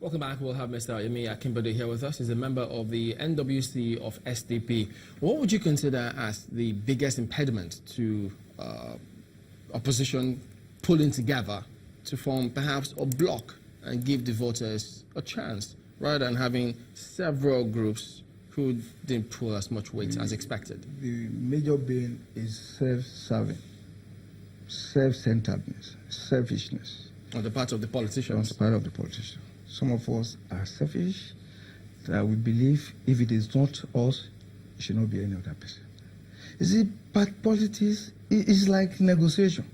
Welcome back. We'll have Mr. Akinbode here with us. He's a member of the NWC of SDP. What would you consider as the biggest impediment to opposition pulling together to form perhaps a bloc and give the voters a chance, rather than having several groups who didn't pull as much weight as expected? The major being is self-serving, self-centeredness, selfishness. On the part of the politicians? On the part of the politicians. Some of us are selfish, that we believe if it is not us, it should not be any other person. You see, politics is like negotiation.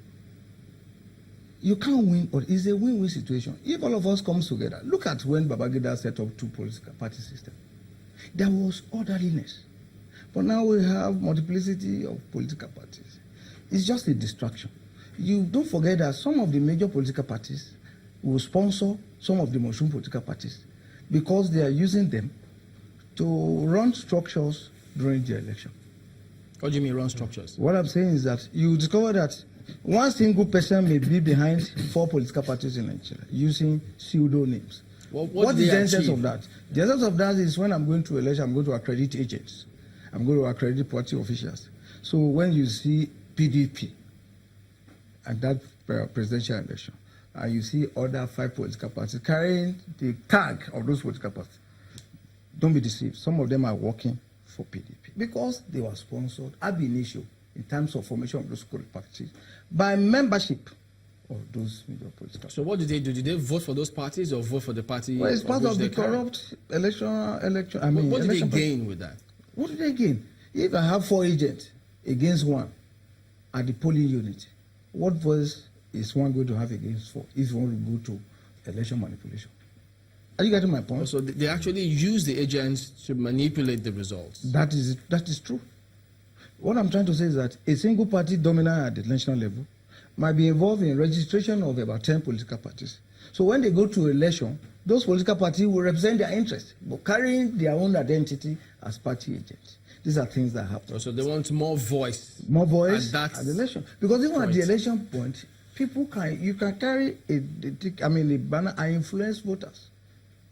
You can't win, but it's a win-win situation. If all of us come together, look at when Babangida set up two political party systems. There was orderliness. But now we have multiplicity of political parties. It's just a distraction. You don't forget that some of the major political parties will sponsor some of the mushroom political parties because they are using them to run structures during the election. What do you mean run structures? What I'm saying is that you discover that one single person may be behind 4 political parties in Nigeria using pseudonyms. What is the essence of that? The essence of that is when I'm going to election, I'm going to accredit agents. I'm going to accredit party officials. So when you see PDP at that presidential election, and you see other 5 political parties carrying the tag of those political parties, don't be deceived. Some of them are working for PDP because they were sponsored ab initio in terms of formation of those political parties by membership of those major political parties. So what did they do? Did they vote for those parties or vote for the party? Well, it's part of the corrupt election. What did they gain with that? What did they gain? If I have 4 agents against 1 at the polling unit, what voice is one going to have against 4 if you want to go to election manipulation? Are you getting my point? So they actually use the agents to manipulate the results. That is true. What I'm trying to say is that a single party dominant at the national level might be involved in registration of about 10 political parties. So when they go to election, those political parties will represent their interests, but carrying their own identity as party agents. These are things that happen. So they want more voice. More voice at the election. Because even at the election point, you can carry a banner and influence voters.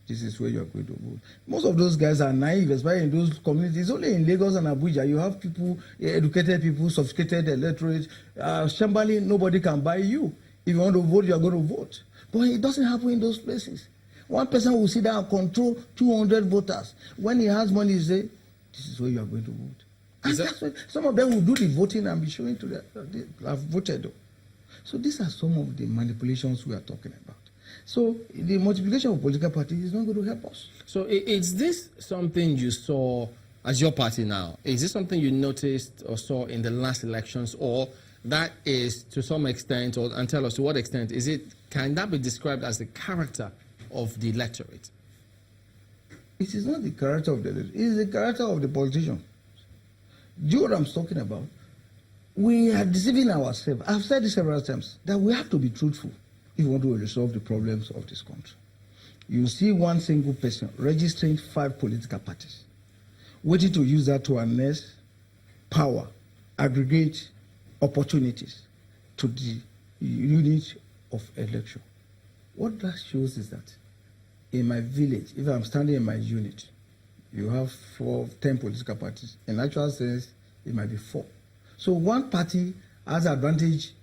This is where you are going to vote. Most of those guys are naive, especially in those communities. Only in Lagos and Abuja, you have people, educated people, sophisticated electorate. Shambali, nobody can buy you. If you want to vote, you are going to vote. But it doesn't happen in those places. One person will sit down and control 200 voters. When he has money, he say, this is where you are going to vote. And that's what, some of them will do the voting and be showing to them, they have voted. So these are some of the manipulations we are talking about. So the multiplication of political parties is not going to help us. So is this something you saw as your party now? Is this something you noticed or saw in the last elections, or that is to some extent, and tell us to what extent, can that be described as the character of the electorate? It is not the character of the electorate. It is the character of the politician. Do you know what I'm talking about? We are deceiving ourselves. I've said this several times, that we have to be truthful if we want to resolve the problems of this country. You see one single person registering 5 political parties, waiting to use that to harness power, aggregate opportunities to the unit of election. What that shows is that in my village, if I'm standing in my unit, you have 10 political parties. In actual sense, it might be 4. So one party has advantage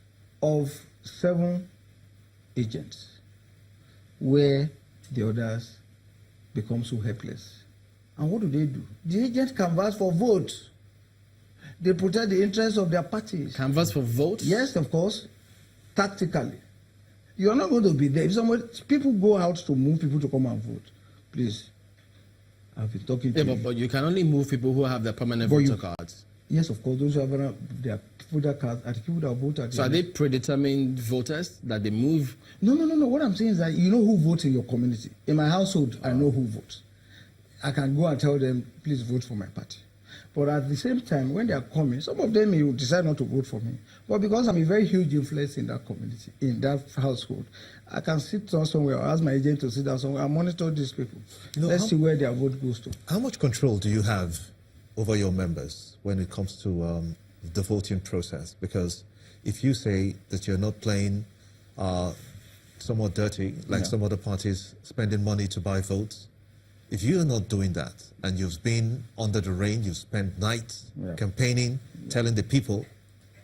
of 7 agents, where the others become so helpless. And what do? The agents canvass for votes. They protect the interests of their parties. Canvass for votes? Yes, of course, tactically. You are not going to be there. If people go out to move people to come and vote, please, I've been talking to you. But you can only move people who have their permanent voter cards. Yes, of course, those who have their voter cards are the people that vote at. So are they predetermined voters that they move? No. What I'm saying is that you know who votes in your community. In my household, I know who votes. I can go and tell them, please vote for my party. But at the same time, when they are coming, some of them may decide not to vote for me. But because I'm a very huge influence in that community, in that household, I can sit down somewhere, or ask my agent to sit down somewhere and monitor these people. Let's see where their vote goes to. How much control do you have over your members when it comes to the voting process? Because if you say that you're not playing somewhat dirty, like Yeah. some other parties spending money to buy votes. If you're not doing that and you've been under the rain, you've spent nights Yeah. campaigning, telling the people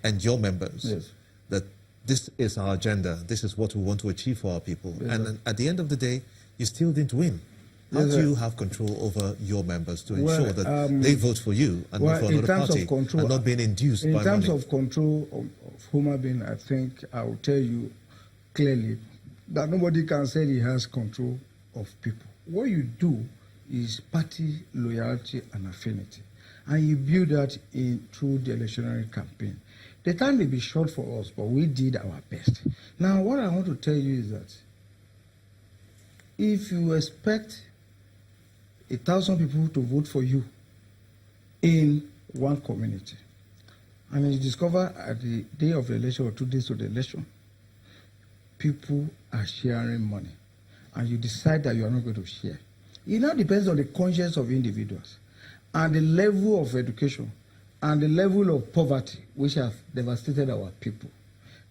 and your members Yes. that this is our agenda, this is what we want to achieve for our people. Yes, and sir. then at the end of the day, you still didn't win. How Yes, do sir. you have control over your members to Well, ensure that they vote for you and well, not for in another terms of party control, and not being induced in by terms money? of control of human being, I think I will tell you clearly that nobody can say he has control of people. What you do is party loyalty and affinity, and you build that in through the electionary campaign. The time may be short for us, but we did our best. Now, what I want to tell you is that if you expect 1,000 people to vote for you in one community, and you discover at the day of the election or 2 days of the election, people are sharing money, and you decide that you are not going to share. It now depends on the conscience of individuals and the level of education and the level of poverty which have devastated our people.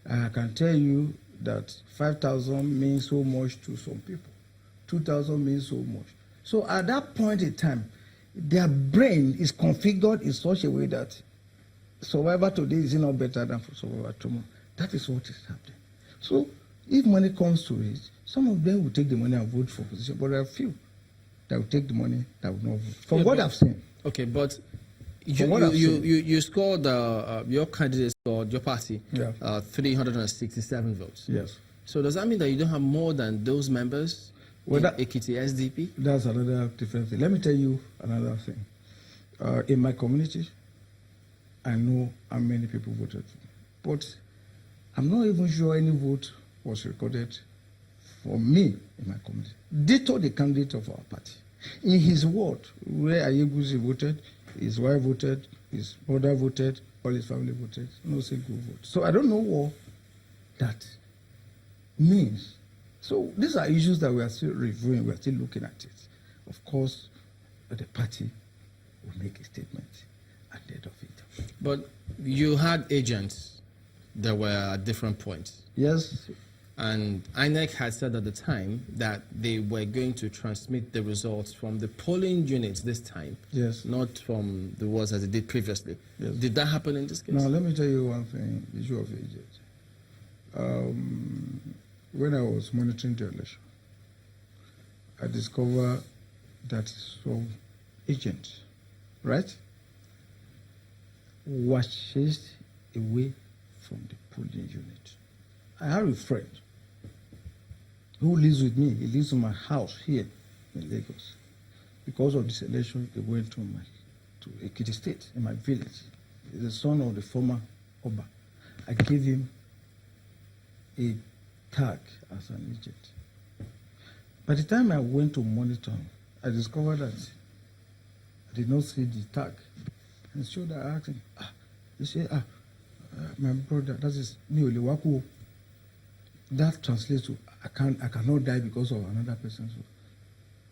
I can tell you that 5,000 means so much to some people. 2,000 means so much. So at that point in time, their brain is configured in such a way that survivor today is not better than for survivor tomorrow. That is what is happening. So if money comes to it, some of them will take the money and vote for position, but there are few that will take the money that will not vote. From Yeah, what but- I've seen. Okay, but what I've seen. you scored, your candidate scored, your party, Yeah. 367 votes. Yes. So does that mean that you don't have more than those members Well, in that- Ekiti SDP? That's another different thing. Let me tell you another thing. In my community, I know how many people voted for me. But I'm not even sure any vote was recorded for me in my community. Ditto the candidate of our party. In his ward, where Ayeguzi voted, his wife voted, his mother voted, all his family voted, no single vote. So I don't know what that means. So these are issues that we are still reviewing, we are still looking at it. Of course, the party will make a statement at the end of it. But you had agents that were at different points. Yes, And INEC had said at the time that they were going to transmit the results from the polling units this time, yes. not from the ones as it did previously. Yes. Did that happen in this case? Now, let me tell you one thing, the issue of agents. When I was monitoring the election, I discovered that some agents, right, were chased away from the polling unit. I have a friend who lives with me. He lives in my house here in Lagos. Because of this election, he went to Ekiti State, in my village. He's the son of the former Oba. I gave him a tag as an agent. By the time I went to monitor him, I discovered that I did not see the tag. And so I asked him, he said, my brother, that is me Oliwaku. That translates to I cannot die because of another person. So,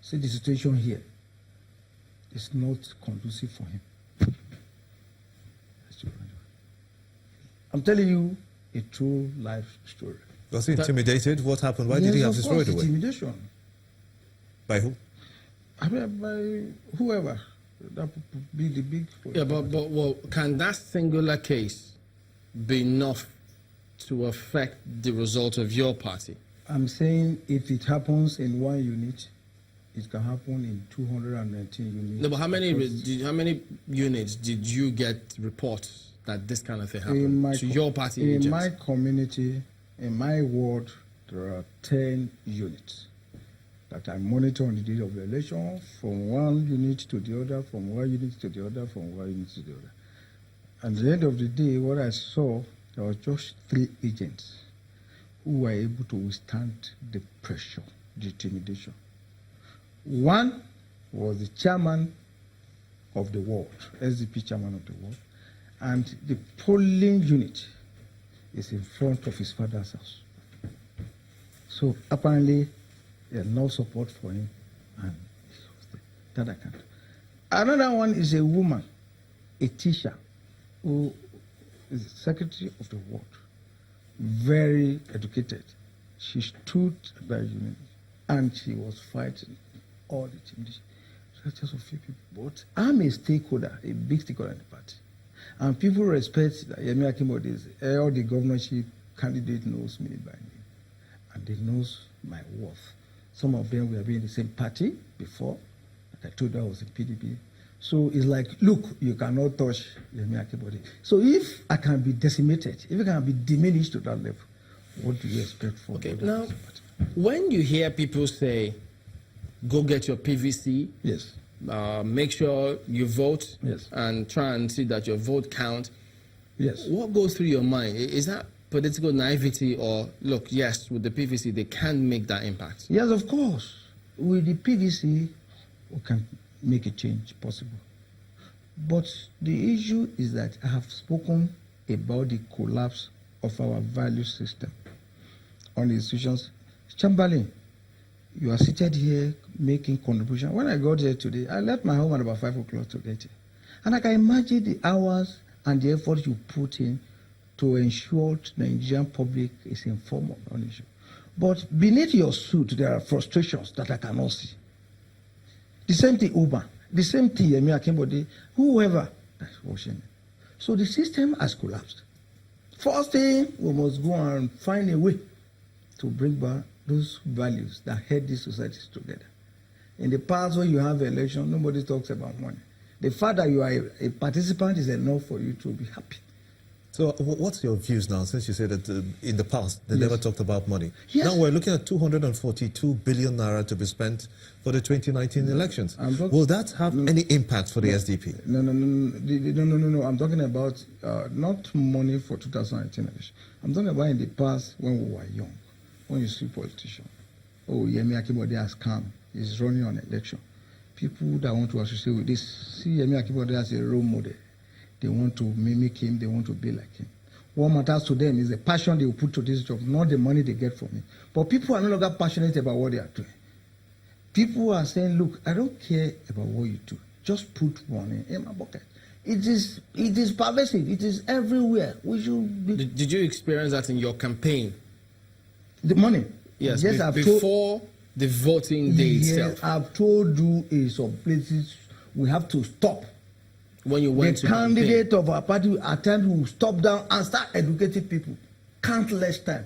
see, the situation here is not conducive for him. I'm telling you a true life story. Was he intimidated? What happened? Why did he have Yes, to of throw course, it away? intimidation. By who? I mean, by whoever. That would be the big. Yeah, but well, can that singular case be enough to affect the result of your party? I'm saying if it happens in one unit, it can happen in 219 units. No, but how many Because how many units did you get reports that this kind of thing in happened my to co- your party in agents? my community, in my ward, there are 10 units that I monitor on the day of the election, from one unit to the other, from one unit to the other, from one unit to the other. And at the end of the day, what I saw, there was just 3 agents who were able to withstand the pressure, the intimidation. One was the chairman of the ward, SDP chairman of the ward, and the polling unit is in front of his father's house. So apparently, there's no support for him, and that I can't. Another one is a woman, a teacher, who is the secretary of the ward, very educated, She stood by unity, and she was fighting all the teams. So just a few people. But I'm a stakeholder, a big stakeholder in the party. And people respect that Yemi Akinbode is all the governorship candidate knows me by name. And they knows my worth. Some of them were in the same party before. Like I told you, I was in PDP. So it's like, look, you cannot touch Yemi Akinbode. So if I can be decimated, if I can be diminished to that level, what do you expect for Okay, the now, party? when you hear people say, go get your PVC, Yes. Make sure you vote, Yes. and try and see that your vote count, Yes. what goes through your mind? Is that political naivety, or, look, yes, with the PVC, they can make that impact? Yes, of course. With the PVC, we can make a change possible. But the issue is that I have spoken about the collapse of our value system on the institutions. Chamberlain, you are seated here making contribution. When I got here today, I left my home at about 5 o'clock to get here. And I can imagine the hours and the effort you put in to ensure the Nigerian public is informed on the issue. But beneath your suit, there are frustrations that I cannot see. The same thing Uber, the same thing Yemi Akinbode, whoever that's watching it. So the system has collapsed. First thing, we must go and find a way to bring back those values that held these societies together. In the past, when you have an election, nobody talks about money. The fact that you are a participant is enough for you to be happy. So what's your views now, since you said that in the past they never talked about money? Yes. Now we're looking at 242 billion naira to be spent for the 2019 elections. Will that have any impact for the SDP? No. I'm talking about not money for 2019 election. I'm talking about in the past when we were young, when you see politicians. Oh, Yemi Akinbode has come. He's running on election. People that want to associate with this see Yemi Akinbode as a role model. They want to mimic him. They want to be like him. What matters to them is the passion they will put to this job, not the money they get from it. But people are no longer passionate about what they are doing. People are saying, look, I don't care about what you do. Just put money in my pocket. It is pervasive. It is everywhere. We should be... Did you experience that in your campaign? The money? Yes, I've before the voting day itself. I've told you in some places we have to stop. When you went the to candidate of our party at times will stop down and start educating people. Countless time.